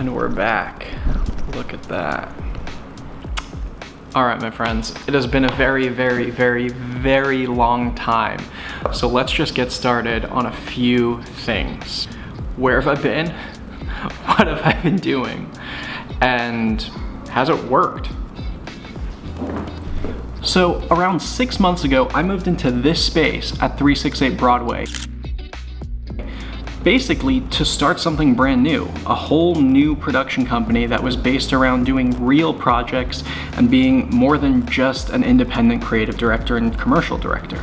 And we're back. Look at that. All right, my friends, it has been a very, very, very, very long time. So let's just get started on a few things. Where have I been? What have I been doing? And has it worked? So around 6 months ago, I moved into this space at 368 Broadway. Basically to start something brand new, a whole new production company that was based around doing real projects and being more than just an independent creative director and commercial director.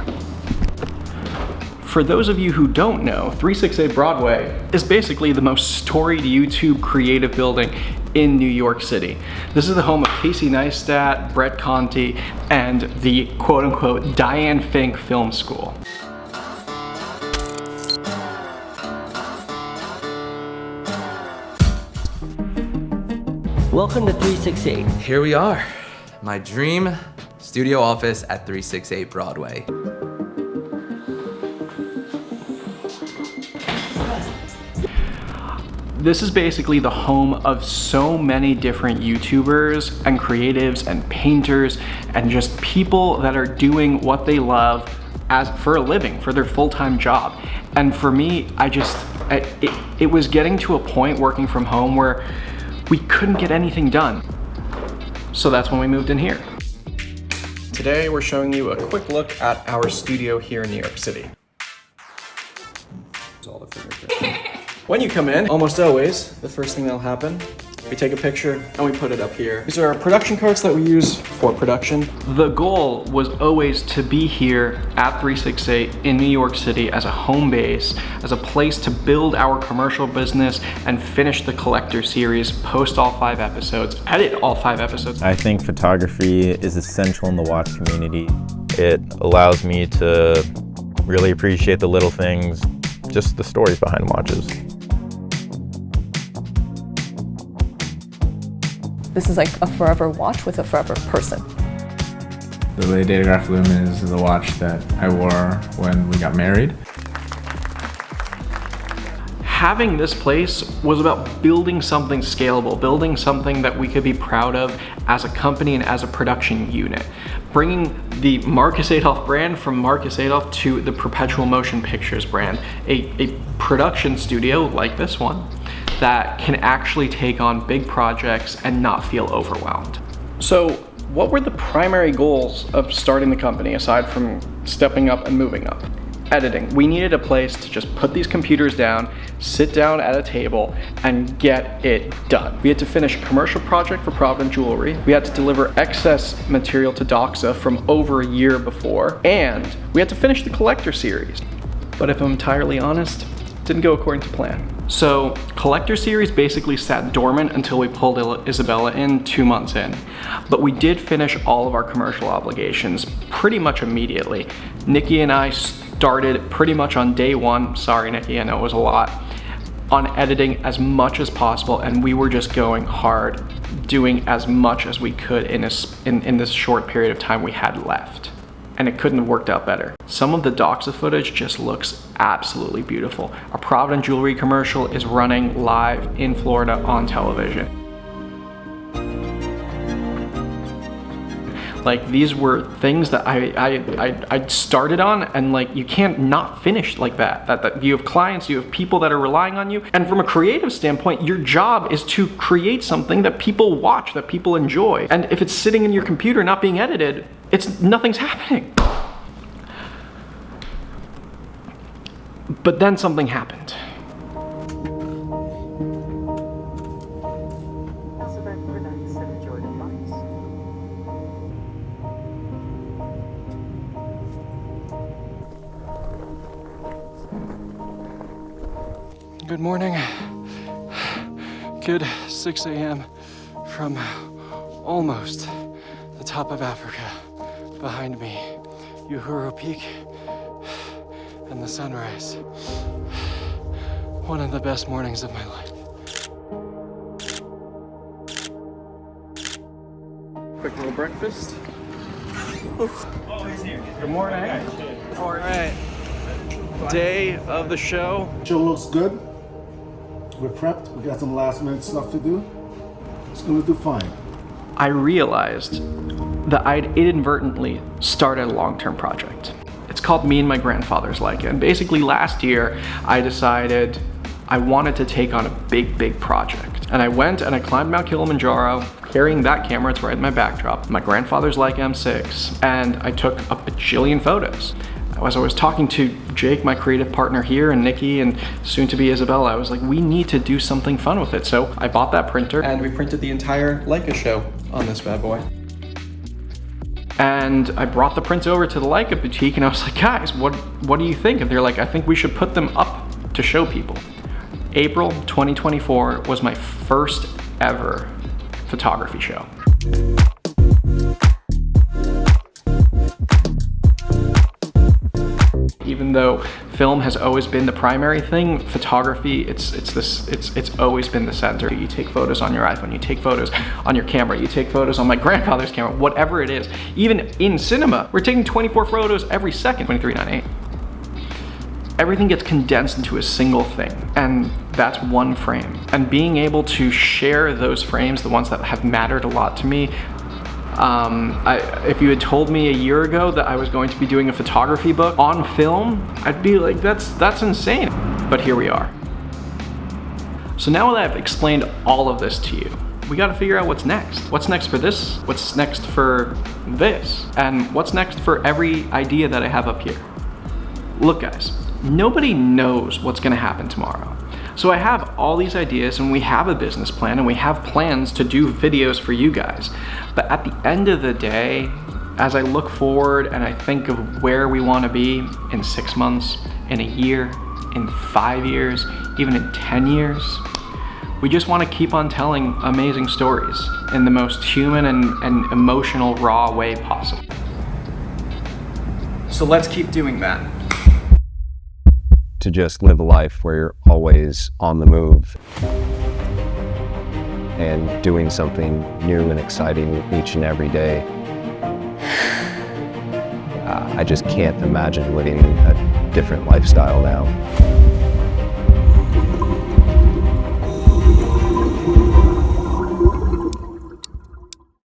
For those of you who don't know, 368 Broadway is basically the most storied YouTube creative building in New York City. This is the home of Casey Neistat, Brett Conti, and the quote-unquote Diane Fink Film School. Welcome to 368. Here we are, my dream studio office at 368 Broadway. This is basically the home of so many different YouTubers and creatives and painters and just people that are doing what they love for a living, for their full-time job. And for me, it was getting to a point working from home where we couldn't get anything done. So that's when we moved in here. Today, we're showing you a quick look at our studio here in New York City. It's all the fingerprints. When you come in, almost always, the first thing that'll happen, we take a picture and we put it up here. These are our production carts that we use for production. The goal was always to be here at 368 in New York City as a home base, as a place to build our commercial business and finish the collector series, post all 5 episodes, edit all 5 episodes. I think photography is essential in the watch community. It allows me to really appreciate the little things, just the stories behind watches. This is like a forever watch with a forever person. The Lady Datograph Lumen is the watch that I wore when we got married. Having this place was about building something scalable, building something that we could be proud of as a company and as a production unit. Bringing the Marcus Adolph brand from Marcus Adolph to the Perpetual Motion Pictures brand, a production studio like this one that can actually take on big projects and not feel overwhelmed. So what were the primary goals of starting the company aside from stepping up and moving up? Editing. We needed a place to just put these computers down, sit down at a table, and get it done. We had to finish a commercial project for Provident Jewelry. We had to deliver excess material to Doxa from over a year before, and we had to finish the collector series. But if I'm entirely honest, it didn't go according to plan. So, collector series basically sat dormant until we pulled Isabella in 2 months in. But we did finish all of our commercial obligations pretty much immediately. Nikki and I started pretty much on day one, sorry Nikki, I know it was a lot, on editing as much as possible, and we were just going hard, doing as much as we could in this short period of time we had left. And it couldn't have worked out better. Some of the Doxa footage just looks absolutely beautiful. Our Provident Jewelry commercial is running live in Florida on television. Like, these were things that I started on, and like, you can't not finish like that. That you have clients, you have people that are relying on you. And from a creative standpoint, your job is to create something that people watch, that people enjoy. And if it's sitting in your computer not being edited, nothing's happening. But then something happened. Good morning. Good 6 a.m. from almost the top of Africa. Behind me, Uhuru Peak and the sunrise. One of the best mornings of my life. Quick little breakfast. Oh, he's here. Good morning. All right. Day of the show. Show looks good. We're prepped. We got some last minute stuff to do. It's gonna do fine. I realized that I'd inadvertently started a long-term project. It's called Me and My Grandfather's Leica. And basically last year, I decided I wanted to take on a big project. And I went and I climbed Mount Kilimanjaro, carrying that camera, it's right in my backdrop, my grandfather's Leica M6, and I took a bajillion photos. As I was talking to Jake, my creative partner here, and Nikki, and soon to be Isabella, I was like, we need to do something fun with it. So I bought that printer and we printed the entire Leica show on this bad boy. And I brought the prints over to the Leica boutique and I was like, guys, what do you think? And they're like, I think we should put them up to show people. April 2024 was my first ever photography show. Even though film has always been the primary thing, photography, it's always been the center. You take photos on your iPhone, you take photos on your camera, you take photos on my grandfather's camera, whatever it is. Even in cinema, we're taking 24 photos every second, 2398. Everything gets condensed into a single thing, and that's one frame. And being able to share those frames, the ones that have mattered a lot to me, if you had told me a year ago that I was going to be doing a photography book on film, I'd be like, that's insane. But here we are. So now that I've explained all of this to you, we gotta figure out what's next. What's next for this? What's next for this? And what's next for every idea that I have up here? Look guys, nobody knows what's gonna happen tomorrow. So I have all these ideas and we have a business plan and we have plans to do videos for you guys. But at the end of the day, as I look forward and I think of where we want to be in 6 months, in a year, in 5 years, even in 10 years, we just want to keep on telling amazing stories in the most human and emotional, raw way possible. So let's keep doing that. To just live a life where you're always on the move and doing something new and exciting each and every day. I just can't imagine living a different lifestyle now.